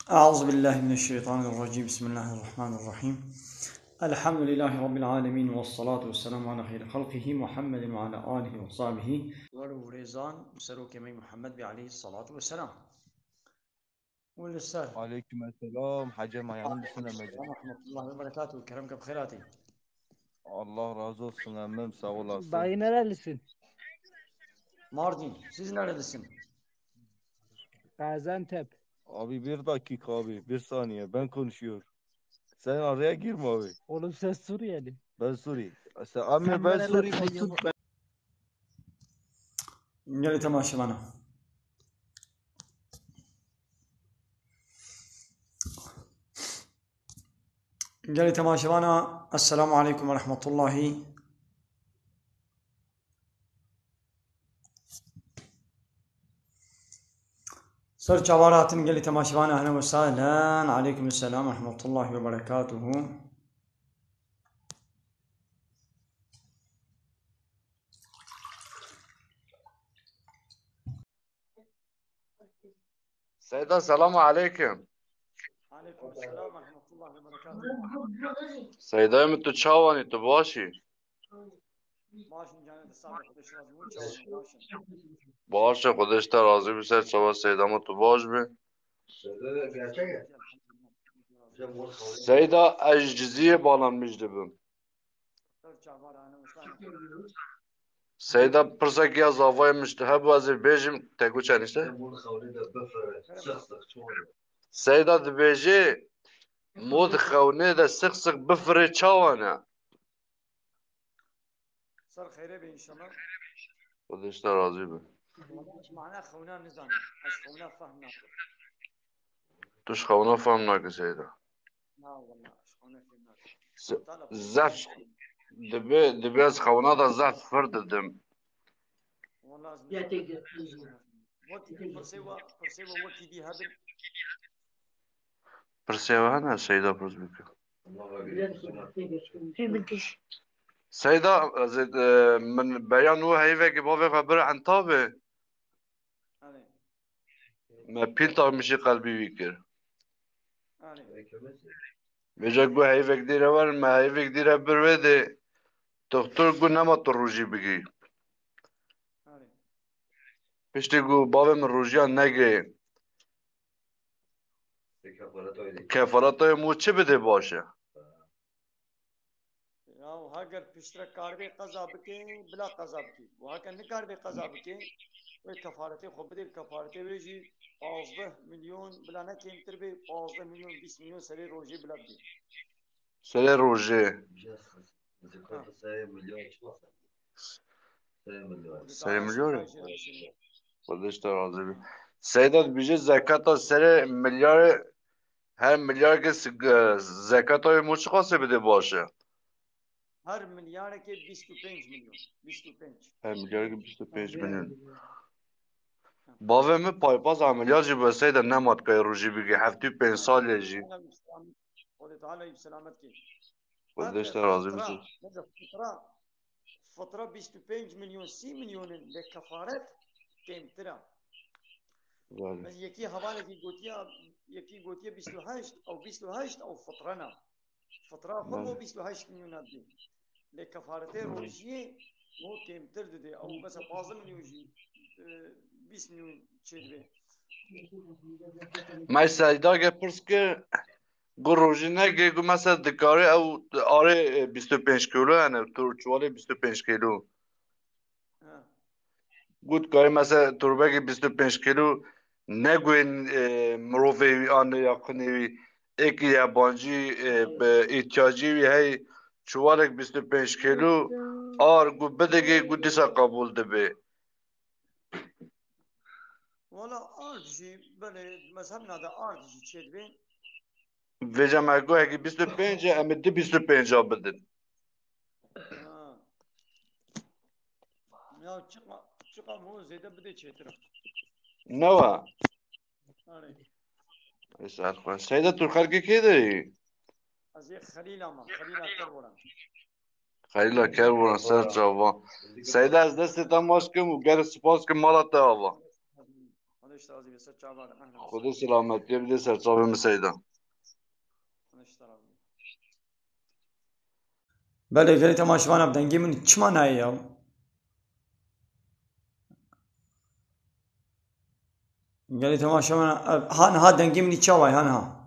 أعوذ بالله من الشيطان الرجيم بسم الله الرحمن الرحيم الحمد لله رب العالمين والصلاة والسلام على خير خلقه محمد وعلى آله وصحبه ورزان وسروك محمد عليه الصلاة والسلام والسلام وعليكم السلام حاجة معينة düşünemedim. ورحمة الله وبركاته كرمك بخيراتي. Allah razı olsun emmim sağ olasın. Dayı nerelisin? Mardin, siz neredesin? Gaziantep. Abi bir dakika abi bir saniye ben konuşuyor. Sen araya girme abi. Oğlum sen Suriyeli. Ben Suri. Sen abi Sen ben nereler Suri bu sayıyor Türk bu? ben. قال تماشى معنا. قال تماشى معنا. السلام عليكم ورحمة الله. سر جوارات قال تماشى معنا أهلا وسهلا عليكم السلام ورحمة الله وبركاته. سيدة السلام عليكم. عليكم السلام ورحمة الله وبركاته. سيدة متشاوني تباشي ماشي جانت السابق خدش راضيون شاون ماشي. باشه خودش ترازی بسر شما سيدة متباش بي. سيدة اجزية بالانmış dibim. سر جوار أنا وسهلا. سيدة پرسك يا زافاي مشتهب وزي بيجم تقو چنشته؟ سيدة دبيجي مود خوني ده سخ سخ بفري چاوانا. سر خيري بإن شاء الله. خودش ترازی بي. معناه خونا نزاني. أش خونا فهمنا. توش خونا فهم ناكي سيدة. لا والله أش خونا فهمنا. زف دبي از خونا ده زف فرد دم. والله لازم. وقت برسيوا وقت دي هبل. برسيوانا سيدة برز بك. سيدة زد من بيان هو هيفك بابي خبر عن طابة علي. ما بينتا مشي قلبي بيكر علي. بيجا قو هيفك ديرا وان ما هيفك ديرا برويدي دكتور قو نما تروجي بيجي علي. بيشتي قو بابي من روجيان نجي كفاراتو مو چه بده باشه يا وهاجر بيشترك كاربي قذابكي بلا قذابكي وهاكا نكاربي قذابكي وكفارتي خو بدي الكفارتي بيجي 15 مليون بلا نكيم تربي 15 مليون 20 مليون سري روجي بلا بدي. سري روجي سري مليون قدش ترازي بي سيدات بيجي زكاة سري مليار her milyar ke zekata mu çıkası bir de başı. هر مليار के 25 مليون 25. Her milyar ke 25 milyon. Bave mi paypaz ameliyat jî beseyde nemat kay rojî bige heftî 5 salê jî. خذ تعالى بسلامتك. Kardeş de razı mısın? فترة 25 مليون 3 مليون لكفارات كم ترى. بس يكي حوالي يكي قوتيا 28 او 28 او فترنا فترة خمو 28 مليون دي لكفارتي روجيه مو كم تردي او مثلا 15 مليون جي 20 مليون تشدي. ما سعیدا که پرس که گو روزی نگه گو مثلا دکاره او آره 25 کیلو یعنی تورچوالی 25 کیلو گود کاری مثلا توربه 25 کیلو نگوین مروفی آن یاقنیوی ایکی یابانجی به ایتیاجی وی هی چوالک 25 کیلو آر گو بدگی گو دیسا قبول دبه ولا ارجي بله مذهبنا ده ارجي تشدي. ویجا مگو هکی 25 امی دی 25 ها بدن Ya çıka mı zede bir de çetira. نوا Yani اسال خواه سیده تو خلقی که داری؟ az ye Halil ama Halil aktar bolan. خیلی کر بودن سر جوان سیده از دست تا ماش کم و گر سپاس که مالا تا آوا خدا اشترازی بسر چابان اهلا خدا سلامتی بده سرچاوه مسیدا خدا اشترازی بله گلی تماشاوانم دنگی من چما نایی یا گلی تماشاوان هان ها دنگی منی چاوای هان ها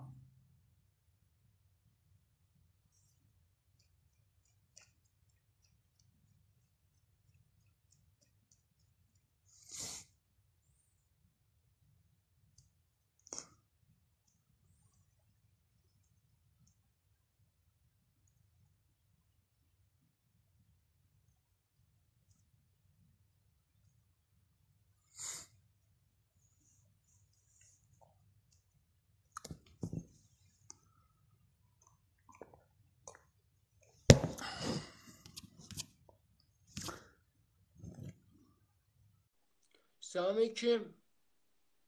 Selamünaleyküm.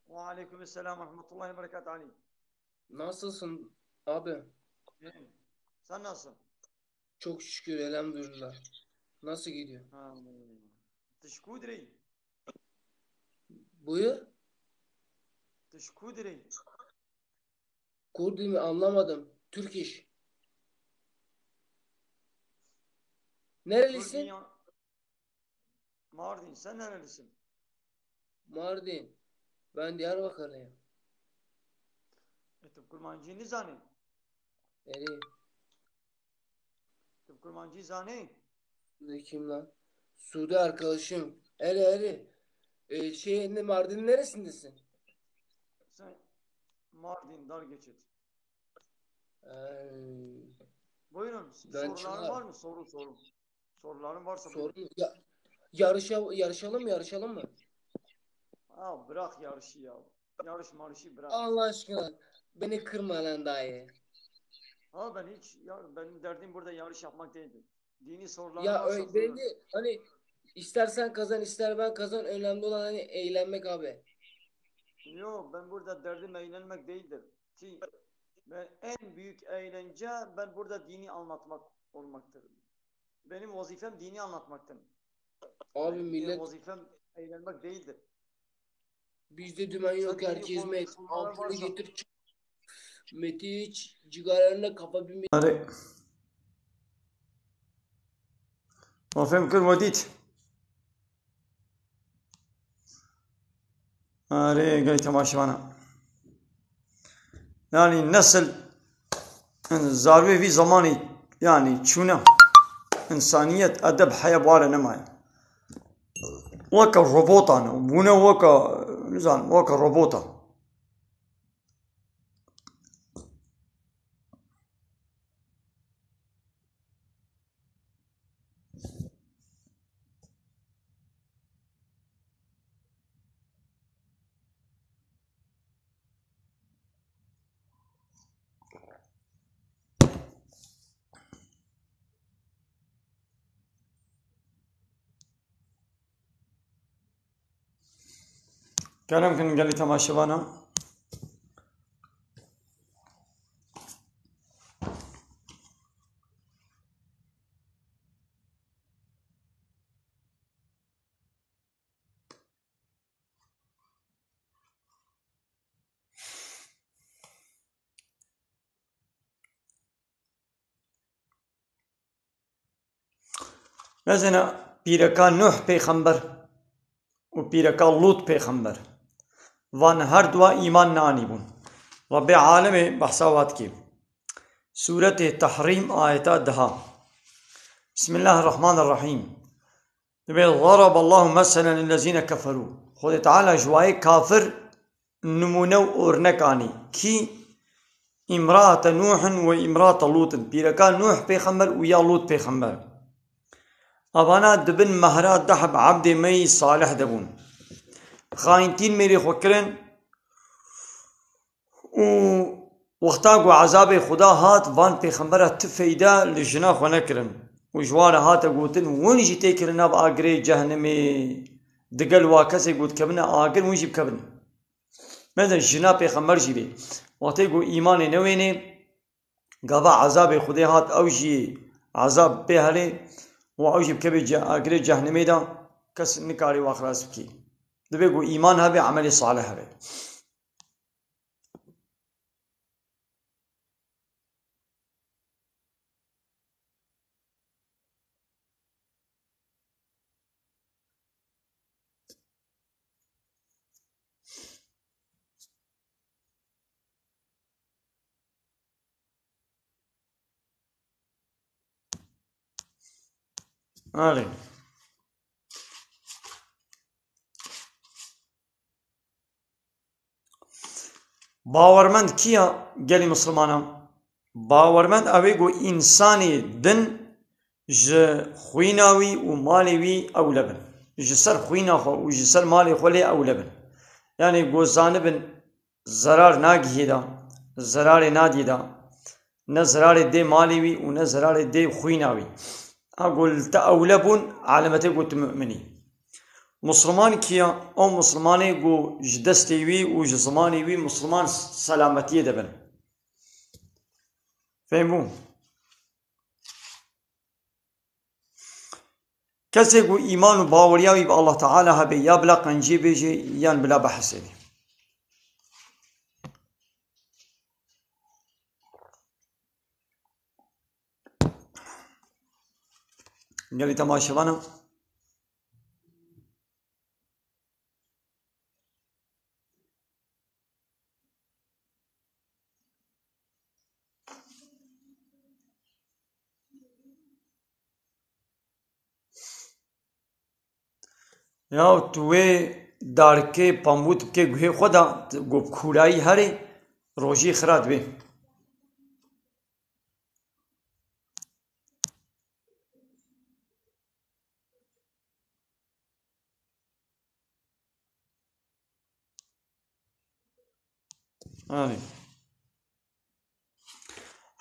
Ve aleykümselam ve rahmetullahi ve berekat Ali. Nasılsın abi? Sen nasılsın? Çok şükür elhamdülillah. Nasıl gidiyor? Teşekkür ederim. Buyur. Teşekkür ederim. Kurdu mu anlamadım. Türk iş. Nerelisin? Türkiye, Mardin. Sen nerelisin? Mardin. Ben Diyarbakırlıyım. Tıp kurmancı ne zani? Eri. Tıp kurmancı zani? Ne kim lan? Suudi arkadaşım. Eri. Mardin neresindesin? Sen Mardin dar geçit. Buyurun. Ben Soruların var mı? Soru. Soruların varsa buyurun. Sorun. Yarışalım mı? Ha, bırak yarışı ya. Yarışı bırak. Allah aşkına. Beni kırma lan dayı. Ha benim derdim burada yarış yapmak değildi. Dini soruların Ya varsa öyle buyurun. belli. Hani istersen kazan ister ben kazan. Önemli olan hani eğlenmek abi. Yok, ben burada derdim eğlenmek değildir. Ki en büyük eğlence ben burada dini anlatmak olmaktır. Benim vazifem dini anlatmaktır. Abi Benim millet vazifem eğlenmek değildir. bizde dümen yok. Sen Herkes dini met. konular Ampulü varsa getir. Meti iç. Cigaranla kafa bir met. آره وفهم كل وديت آره قال تماشاوانا يعني نسل زاروي في زماني يعني شونا إنسانية أدب حياة بوارا نماي وكا روبوتانا بونا وكا نزان وكا روبوتا كلام كان قال لي تماشاوانا مثلا بيركان نوح پیغمبر و بيركان لوط پیغمبر وان هر دوا ایمان نانی بون رب عالم بحثاوات کی سورة تحريم آيتا دها بسم الله الرحمن الرحيم ضرب الله مثلا للذين كفروا خود تعالى جواي كافر نمونو أورنكاني كي امرأة نوح وامرأة لوط بيركان نوح پیغمبر ويا لوط پیغمبر أبانا دبن مهرات دحب عبد مي صالح دبون خاينتين ميري خوكرن و وقتاقو عذاب خدا هات وان پیغمبره تفيدا لجنا خو نكرن و جوار هات قوتن ونجي تيكرنا بآقري جهنمي دقل واكسي قوت كبنا آقر ونجي بكبن مثلا جنا پیغمبر جيبي وقتاقو إيمان نويني قضا عذاب خدا هات أوجي عذاب بهالي و أوجي بكبي آقري جهنمي دا كس نكاري واخلاص بكي دبي قو إيمان هبي عملي صالح هبي باورمند کیا گلی مسلمانم باورمند اوی گو انسانی دن ج خویناوی و مالیوی اولبن جسر خوینا خو و جسر مالی خولی اولبن یعنی گو زانبن zarar nagihida zararê nadîda ne zararê dê malê wî û ne zararê dê xwîna wî a gul te ewle bûn alametê got müminî مسلمان کیا او مسلمانی گو ji destê wî û ji zimanê wî مسلمان selametiyê dibin fehmbû kesê ku îman û baweriya wî bi Allah Teala hebe ya bila qenciyê bêje yan bila behsê bê gelî temaşevanan ya tu wê darikê pambû dibikê guhê xwe de got kûrayî herê rojî xira dibe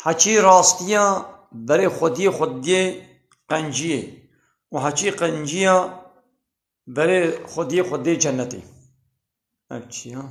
حەچی ڕاستیە berê xwediyê xwediyê qenciyê û heçî qenciya berê xwediyê xwediyê cennetê ev çi ya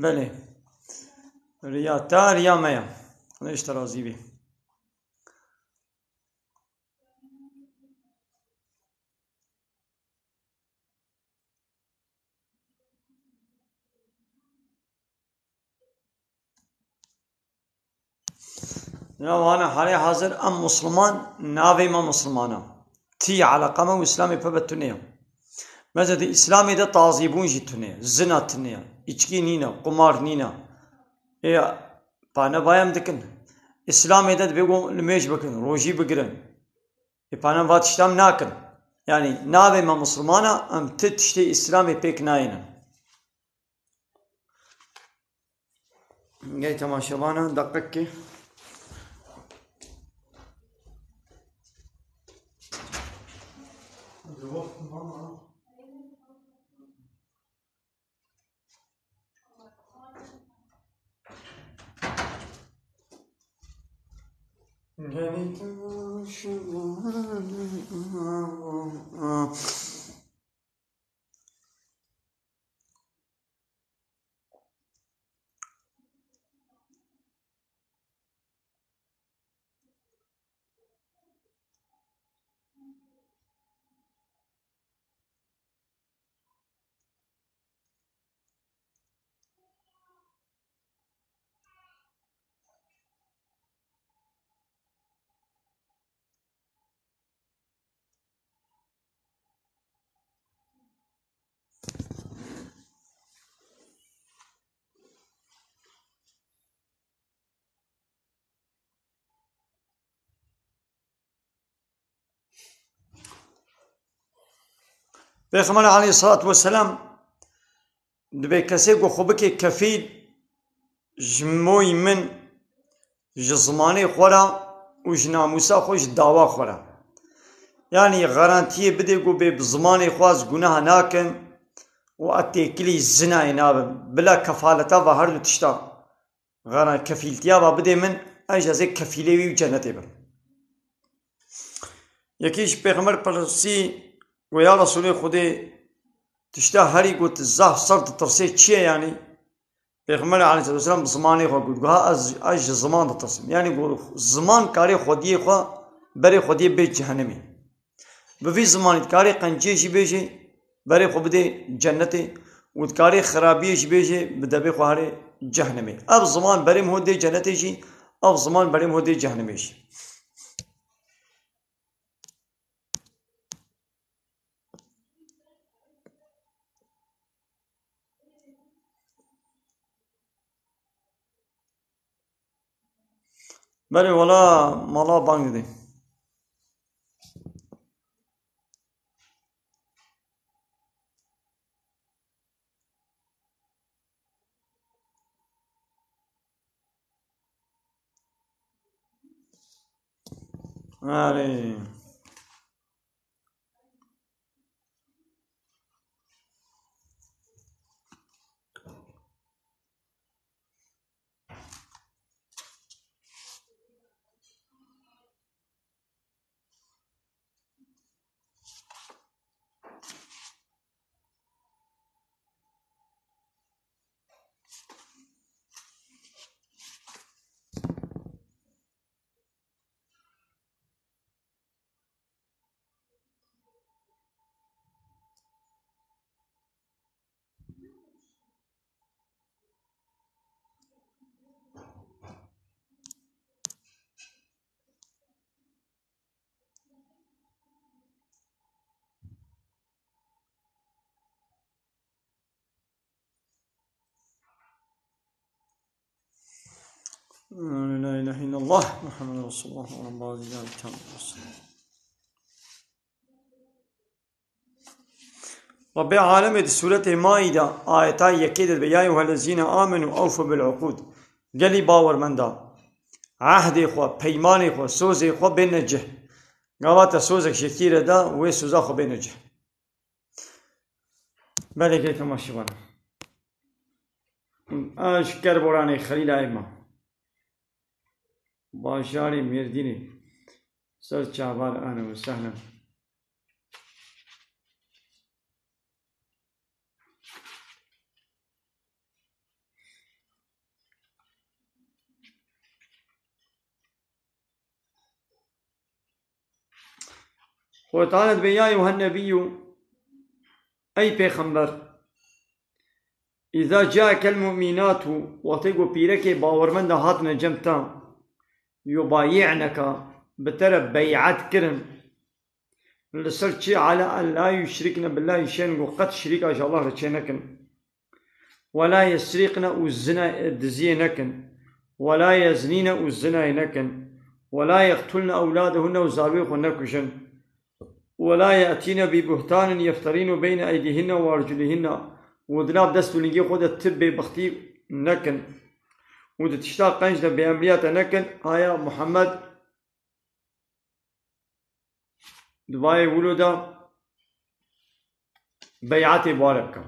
belê riya te riya me ye xwedê ji te razî bê ya wana halê hazir em Müslüman navê me Müslüman e tî eleqa me û İslamê pebe tune ye mesela İslamê de tazîbûn jî tune ye zina tune ye içkî nîne qumar nîne panebaya em dikin İslamê de dibe got li mêj bikin rojî bigirin panem va tiştem nakin yani navê me Müslüman e em ti tiştê İslamê pêk nayînin gelî temaşevanan deqekê Peygamber aleyhissalatu vesselam dibe kesê ku xwe bike kefîl ji moyî min ji zimanê xwe re و ji namusa xwe ji dawa xwe re yanî garantiyê bide ku bê bi zimanê xwe ez guneha nakim û ez têkilî zinayê nabim bila kefaleta ve her du tişta kefîltiya ve bidê min ez ji hezê kefîlê wî û cennetê bim. Yekî ji Pêxember pirsî ku ya Resûlê Xwedê tişta herî got zaf ser ditirsê çi ye yanî Pêxember aleyhisselam bi zimanê xwe got goha ez ji ziman ditirsim yanî ziman karê xwediyê xwe berê xwediyê bê cehennemê bi vî zimanî dikarê qenciyê jî bêje berê xwe bidê cennetê û dikarê xirabiyê jî bêje bi debê xwe herê cehennemê ev ziman berê min dê cennetê jî ev ziman berê min dê cehennemê jî. Berê wala mala bang didê. Erê La ilahe illallah Muhammed Resulullah ve bazı Rabbi alem Sûret-i Maide ayeta yekê de ya eyyuhellezîne âmenû awfu bil uqûd gelî bawermenda ahdê xwe peymanê xwe sozê xwe bê necih gavata sozek ji tîre da wê soza xwe bê necih. Belê temaşî bana eş kerboranê Xelîla Êma bajarê Mêrdînê ser çavar ane ve sehlen. Xwetanet be ya eyyuhennebiyyû ey pêxember İza câkel mu'minâtu wextê ku pîrekê bawermend hatine cem te yubayî'neka bi te re bey'et kirin li ser çi ala en la yüşrikne billâhi şey'en ku qet şerîka ji Allah re çê nekin ve la yesrîqne û diziyê nekin ve la yeznîne û zinayê nekin ve la yeqtulne ewlâdehunne û zarokê xwe nekuşin ve la ye'tîne bi buhtanin yefterînu beyne eydîhinne ve arculîhinne û di nav dest û lingê xwe de tib bêbixtî nekin û di tişta qenc de bêemriya te nekin aya Muhammed di bayê wilo de bey'etê ware bike.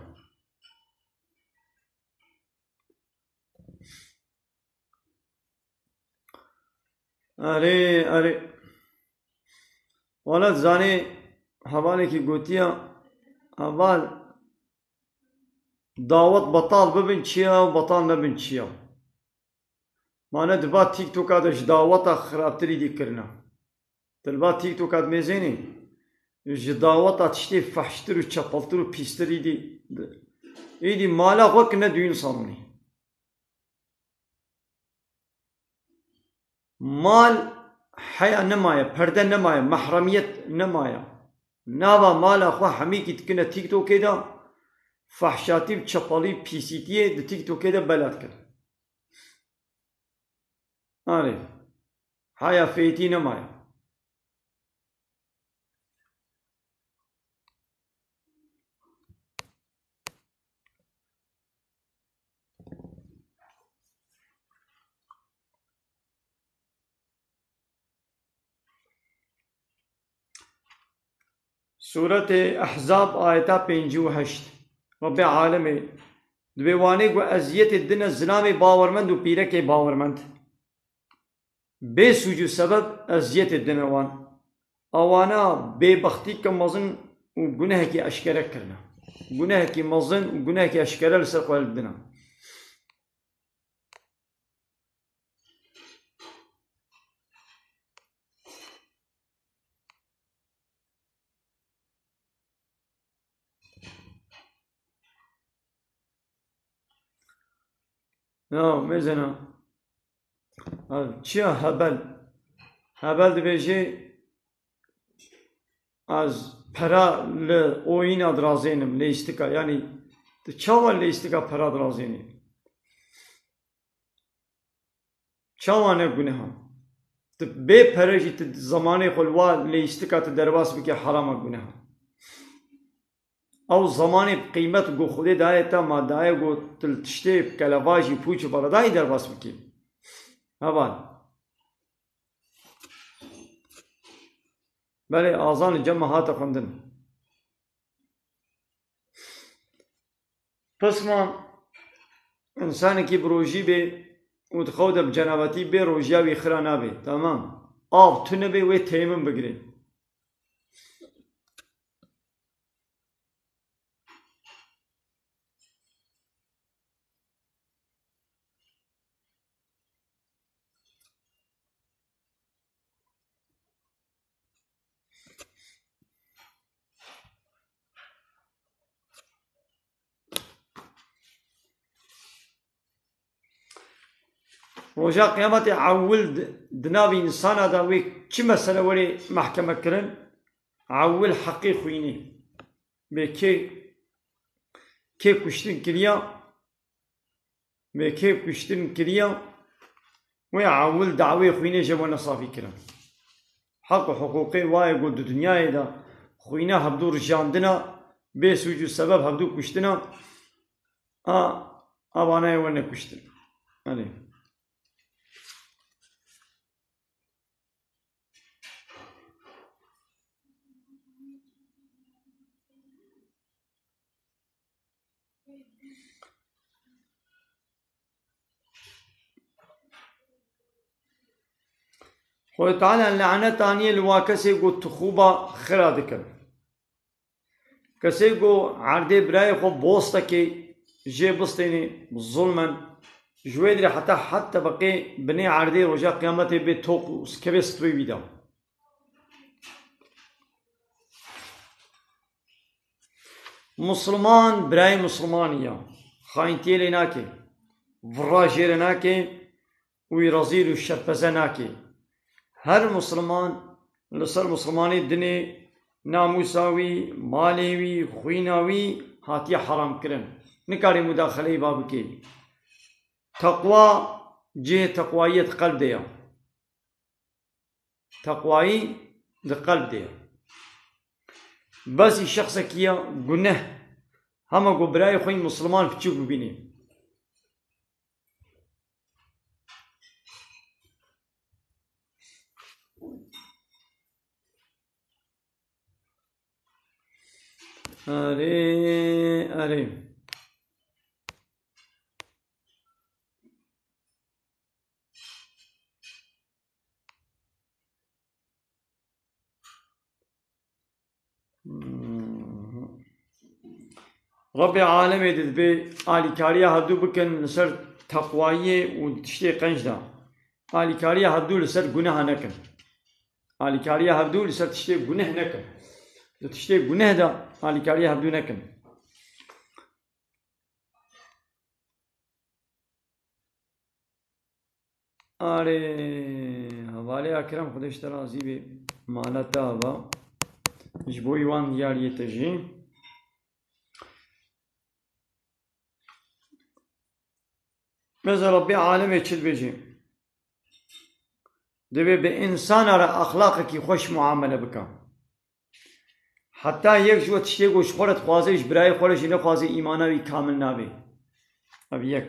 Erê wala zanê hevalekî gotiya heval dawet betal bibin çiya û betal nebin çiya. Mane diba TikTok'a de ji daweta xirabtirî dî kirine. Dilba TikTok'a mêzênê ji daweta tiştê fehştir û çepeltir û pîstir îdî mala xwe kine duyîn salonî. Mal heya nemaye, perde nemaye, mehremiyet nemaye. Nava mala xwe hemîkî dikine TikTok'ê de fehşatî û çepalî pîsîtiyê di TikTok'ê de belat kir. Arê heya fêtî nemaye. سورة أحزاب آيتا 58 رب عالمي دویوانه گو ازیت الدنیا زنام باورمند و پیرک باورمند بے سوجو سبب ازیت الدنیا وان اوانا بے بختی کا مزن و گناہ کی اشکره کرنا گناہ کی مزن و گناہ کی اشکره لسر قوال الدنیا مثلا چیا هبل دبیجی از para ل oyuna drazeynim leistika yani çavan leistika para drazeynim çavane günah be para jit zamanı xulwa leistika te derbas bike harama günah او زمانی قیمت گو خودی داره تا مادای گو تلتشته کلواجی پوچ بردایی در باس بکی هوال بله آزان جمع هاتا خوندن پس ما انسانی که بروجی به متخود بجنابتی به روجیاوی خرانا به تمام آب تونه به وی تیمم بگیره روجا قیامت عول دناوی انسان داوی چی مسئله ولی محکمه کرن عول حقی خوینی به که کشتن کریا و عول دعوی خوینی جوان صافی کرن حق و حقوقی وای گود دنیای دا خوینه هبدور جاندنا به سوجو سبب هبدو کشتنا آوانای ونه کشتن خود تعالی لعنت آنی لوا کسی گو تخوبا خرا دکن کسی گو عرده برای خو بوستا که جه بستینی ظلمن جوید ری حتی بقی بنی عرده رجا قیامت به توق سکبستوی بیدا مسلمان برای مسلمانیا خاینتی لینا که وراجیر ناکه وی رزیل و شرپزه ناکه هر مسلمان لسر مسلمانی دنی ناموساوی مالیوی خویناوی هاتی حرام کرن نکاری مداخله باب کی تقوی جه تقویت قلب دیا تقوی ده قلب دیا بس شخص کیا گناه همه گو برای خوین مسلمان بچوک ببینی اره رب عالم دید به آلیکاریا هدو بکن لسر تقوایی و تشتی قنج دا آلیکاریا هدو لسر گناه نکن آلیکاریا هدو لسر تشتی گناه نکن تشتی گناه دا آلیکاریا هدو نکن آره حواله اکرم خودش ترازی به مالتا با جبوی وان دیاریه تجیم مثل ربی عالمه چل بجیم دوی به انسان را اخلاق کی خوش معامله بکن حتی یک جو تشتی گوش خورت خوازش برای خورش نخوازی ایمانوی کامل نابی اب یک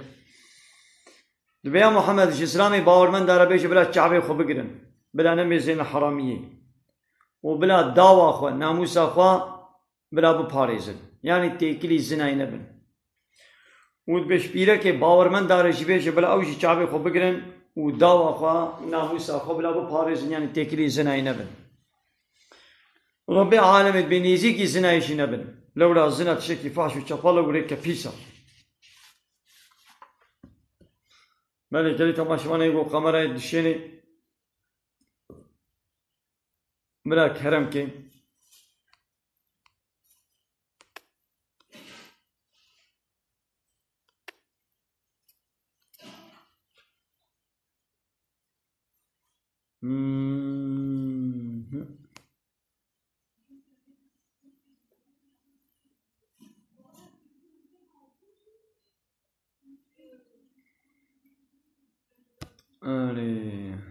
دوی محمد اسلامی باورمند داره بیش بلا چعبه خو بگیرن بلا نمیزین حرامیه و بلا داوا خو ناموسا خو بلا بپارێزن یعنی تێکیلی زنای نەبن و بێش پیرەکێ باوەڕمەند دارێکی بێژە بلا ئەوژی چاوێ خۆ بگرن و داواخوا ناموسا خۆ بلا بپارێزن یعنی تێکیلی زنای نەبن ڕەبێ عالەمێت بێ نێزیکی زنایشی نەبن لەورا زنە تشێکی فاش و چەپەڵە ورێک کە پیسە بەڵێ گەلی تەماشەوانەی بۆ قەمەرای دشێنێ برا کەرەم کێ آره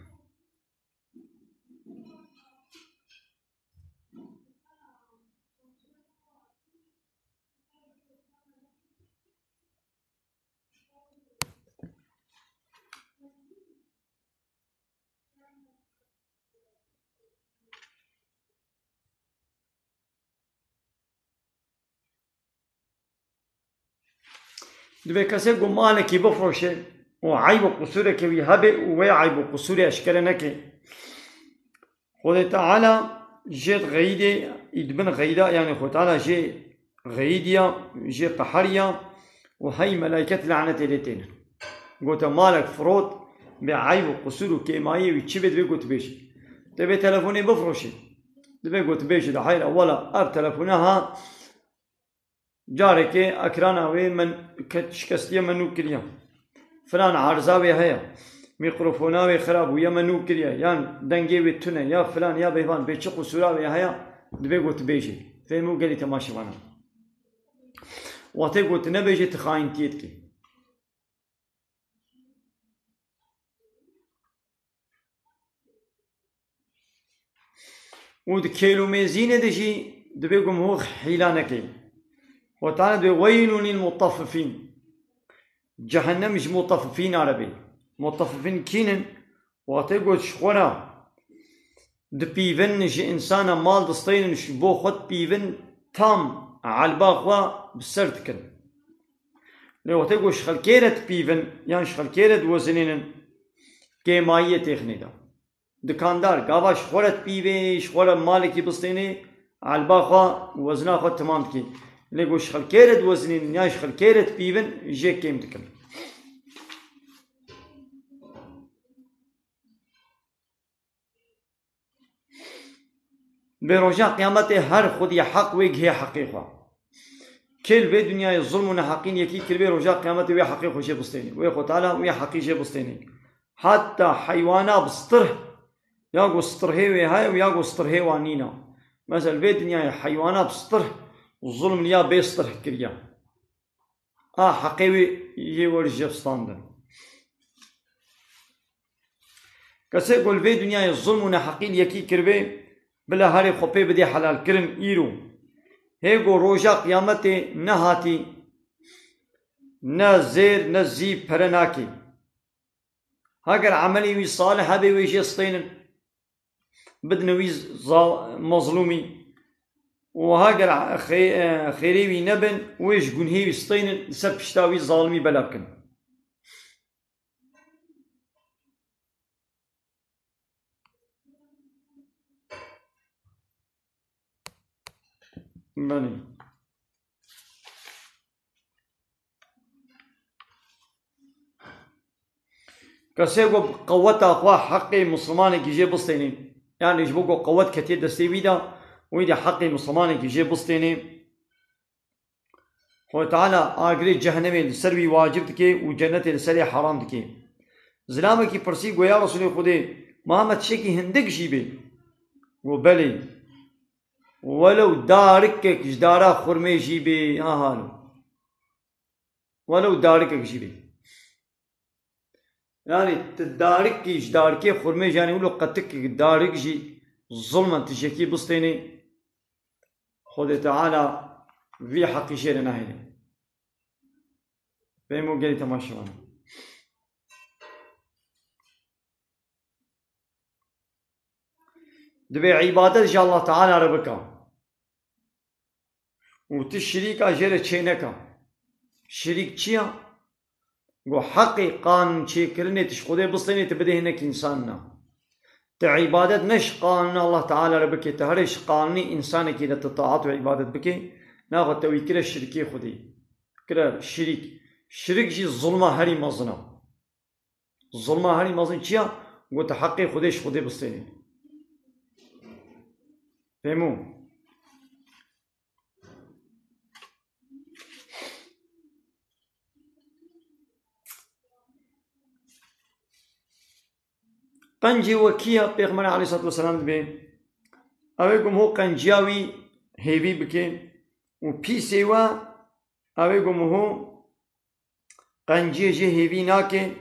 دبێ کەسێک بۆ مالێکی بفرۆشێ وعيب وقصورك ويهبئ ويعيب وقصوري أشكالنك خود تعالى جيت غيدي يدبن غيدا يعني خود تعالى جي غيديا جي قحريا وهي ملائكة لعنة الاتين قلت مالك فرود بعيب وقصور وكيماية ويتشبت بي قلت بيش تبي تلفوني بفروشي تبي قلت بيش ده حيل أولا أب تلفونها جارك أكرانا ومن كشكستيا منو كريا فلان عارضاوي هيا ميكروفوناوي خراب ويا منو كريا يان دنگي تونه يا فلان يا بيفان بيچ قصوراوي هيا دبي قلت بيجي فهمو قالي تماشي وانا واتي قلت نبيجي تخاين تيتكي ود كيلو ميزينه دشي دبي قم هو حيلانكي وتعالى بويل للمطففين جهنم مش مطففين عربي مطففين كينن واتيقول شخورا دبيفن جي انسانا مال دستين بو خد بيفن تام عالباخوا بسرتكن لو تيقول شخلكيرت بيفن يعني شخلكيرت وزنين كيماية تخنيدا دكاندار قاوا شخورت بيفن شخورا مالكي بستيني عالباخوا وزنا خد تمام كي لقوا شخلكيرت وزنين يعني شخلكيرت بيفن جي كيم تكن برجع قيامته هر خودي حق وجه حقيقة كل في دنيا الظلم ونحقين يكي كل في رجع قيامته ويا حقيقة شيء بستيني ويا تعالى ويا حقيقة شيء بستيني حتى حيوانات بسطره ياقو سطره وياها وياقو سطره وانينا مثلا في دنيا حيوانات بسطره الظلم ليا بيسطره كريا حقيقي يورجع بستاندن كسي يقول في دنيا الظلم ونحقين يكي كربي بلا هاري خوبي بدي حلال كرن إيرو هيغو روجا قيامتي نهاتي نزير نزي پرناكي هاگر عملي وي صالح هبي ويجي سطين بدنوي مظلومي وهاگر خيري وي نبن ويش قنهي وي سطين سب شتاوي ظالمي بلاكن بني كسيغو قوة أخوة حقي مسلمان كي جي بستيني يعني يجبوكو قوة كتير دستي ويدا ويدا حقي مسلمان كي جي بستيني هو تعالى آقري جهنمي لسروي واجب دكي وجنة لسري حرام دكي زلامة كي برسيقو يا رسول خدي محمد شكي هندق جيبي وبلي ولو دارك جدارا خرمي جيبي هالو ولو دارك جيبي يعني تدارك جدارك خرمي جاني ولو قتك دارك جي ظلما تشكي بستيني خد تعالى في حق شيء نهيني فهموا قالي تماشون دبي عبادة جاء الله تعالى ربك وتي الشريك أجير تشينكا شريك تشيا و حقي قانون تشي كرني تشخدي بصيني تبدي هناك إنساننا تعبادت نش قانون الله تعالى ربك تهرش قانوني إنسانك إذا تطاعت وعبادت بك ناخذ توي كلا الشركي خدي كلا شريك جي الظلمة هري مزنا الظلمة هري مزنا تشيا وتحقي خديش خدي بصيني فهموا قنجي وكيا بيغمر عليه الصلاة والسلام بي أويكم هو قنجاوي هيبي بكي وبي سيوا أويكم هو قنجي جي هيبي ناكي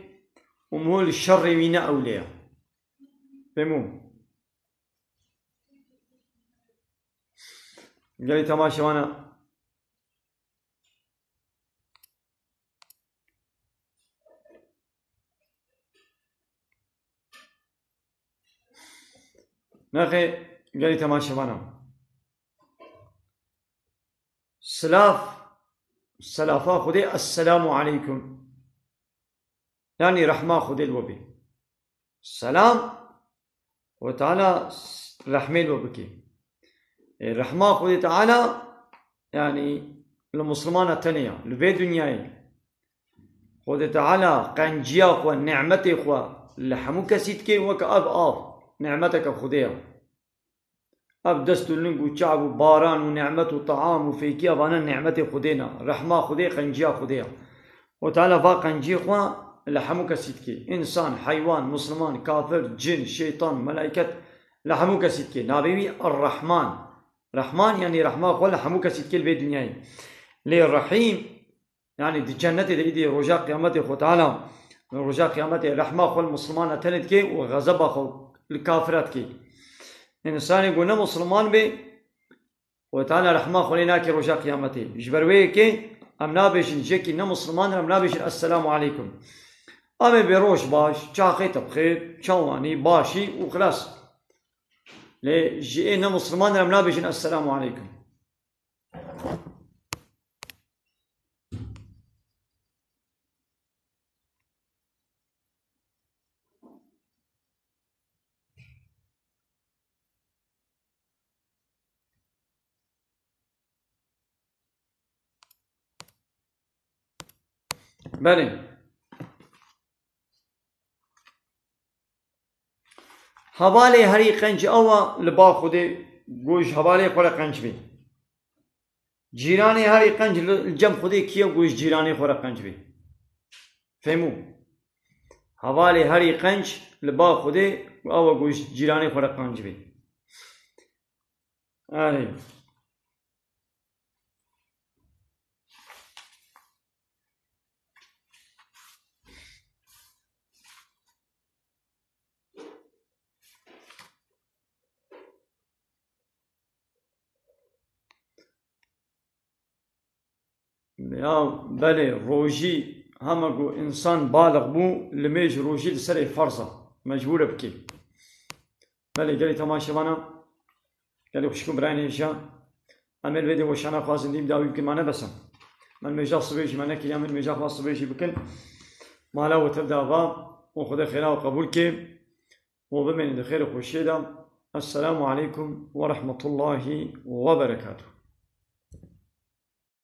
ومهو الشر وينا أوليا فهموا قالي تماشي وانا ناخي قالي تماشي وانا سلافا خدي السلام عليكم يعني رحمة خدي الوبي السلام وتعالى رحمة الوبكي الرحمة خدي تعالى يعني المسلمان التانية لبي دنياي خدي تعالى قنجيا خوا نعمتي خوا لحموك سيتكي وكأب نعمتك خديها أب دستو لنق وشعب وباران ونعمة وطعام وفيكيا وانا نعمتي خدينا رحمة خدي قنجيا خديها وتعالى فا قنجي خوا لحموك سيتكي إنسان حيوان مسلمان كافر جن شيطان ملائكة لحموك سيتكي نابيوي الرحمن رحمن يعني رحمة خوا لحموك سيتكي البيت دنياي ليه الرحيم يعني دي جنتي دي رجاء قيامتي خو تعالى رجاء قيامتي رحمة خوا المسلمان تندكي وغضب خو الكافرات كي إنسان يقول مسلمان بي وتعالى رحمة خليناك رجاء قيامتي جبروي كي أم نابش نجيكي مسلمان أم نابش السلام عليكم أم بروش باش شاقي تبخير شواني باشي وخلاص لي جئنا مسلمان أم نابش السلام عليكم بله حواله هری قنج اوا لبا خوده گوش حواله خوره قنج بی جیرانی هری قنج الجم خوده کیا گوش جیرانی خوره قنج بی فهمو حواله هری قنج لبا خوده اوا گوش جیرانی خوره قنج بی آره يا بله روجي همكو إنسان بالغ بو لميج روجي لسري فرصة مجبور بكي بله قالي تماشي وانا قالي خوشكم برايني إيشا أمل بدي وشانا خاصن ديم داوي يمكن معنا بسم من مجا صبيشي معنا كي يعمل مجا خاص صبيشي بكن مالا وتبدا غا وخذ خيرا وقبول كي وبمن خير وخشيدا السلام عليكم ورحمة الله وبركاته.